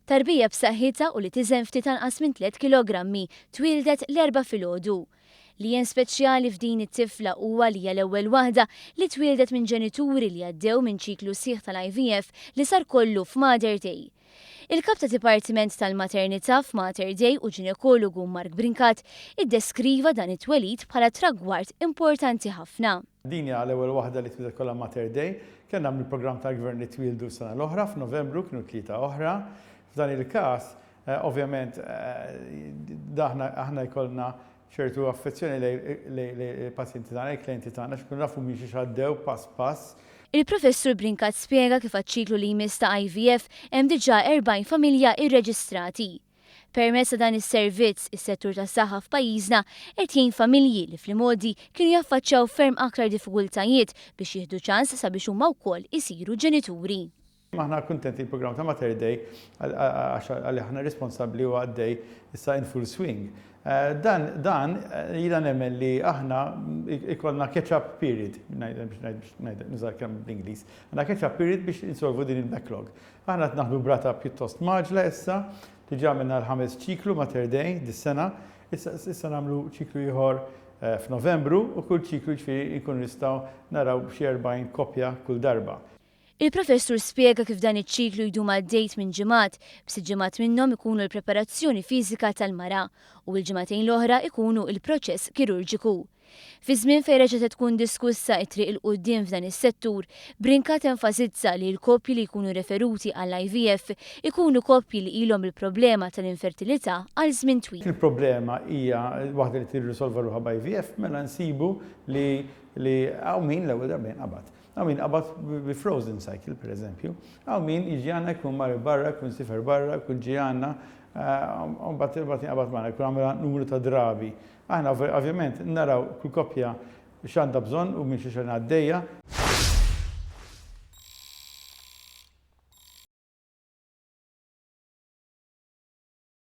tarbija b'saħħitha u li tiżen ftit anqas minn 3 kilogrammi, twieldet l-4 filgħodu. Li hija speċjali f'din it-tifla huwa li hija l-ewwel waħda li twieldet minn ġenituri li għaddew minn ċiklu sħiħ tal-IVF li sar kollu f'Mater Dei. Il-kap ta' Dipartiment tal-Maternità f'Mater Dei u ġinekologu Mark Brinkat iddeskriva dan it-twelid bħala tragward importanti ħafna. Din hija l-ewwel waħda li twieldet kollha Mater Dei. Kellna mill-programm tal-Gvern li twildu sena l-oħra f'Novembru kienu 3 oħra. F'dan il-każ, ovvjament, aħna jkollna ċertu affezzjoni lejn pazjenti tagħna, il-klijenti tagħna x'kunu nafu min xi għaddew pass pass. Il-Professur Brinkat spjega kif għaċ-ċiklu li jmiss ta' IVF hemm diġà 40 familja irreġistrati. Permezz ta' dan is-servizz, is-settur tas-saħħa f'pajjiżna qed jgħin familji li fl-modi kienu jaffaċċjaw ferm aktar diffikultajiet biex jieħdu ċans sabiex huma wkoll isiru ġenituri. Aħna kuntenti il-programm ta' Mater Dei għalli aħna responsabbli u għaddej issa in full swing. Dan jina nemmen li aħna ikollna catch-up period, nużar kemm bl-Ingliż, għandna catch-up period biex insolvu din il-backlog. Aħna naħdu brata pjuttost maġla issa, diġà minna l-5 ċiklu Mater Dei dis-sena, issa nagħmlu ċiklu ieħor f'Novembru u kull ċiklu ġifieri nkunu nistgħu naraw xi 40 koppja kull darba. Il-professur spjega kif dan iċ-ċiklu jdum għaddejt minn ġimgħat, b'sitt ġimgħat minnhom ikunu l-preparazzjoni fiżika tal-mara u l-ġimgħatejn l-oħra ikunu il-proċess kirurġiku. Fi żmien fejn reġgħet tkun diskussa t-triq il quddiem f'dan is-settur, Brinkat enfasizza li l-koppji li jkunu referuti għall-IVF ikunu koppji li ilhom il-problema tal-infertilità għal żmien twil. Il-problema hija waħda li tirrisolva ruħha b'IVF mela nsibu li hawn min l-ewwel darbejn qabad. Għaw min qabad bi frozen cycle, per eżempju. Għaw min jiġi għandna jkun mar barra, jkun sifer barra, jkun ġi għandna, bat qabad magħna, jkun għamela numru ta' drabi. Aħna ovvjament naraw kull koppja x'għandha bżonn u minn xi xejn għaddejja.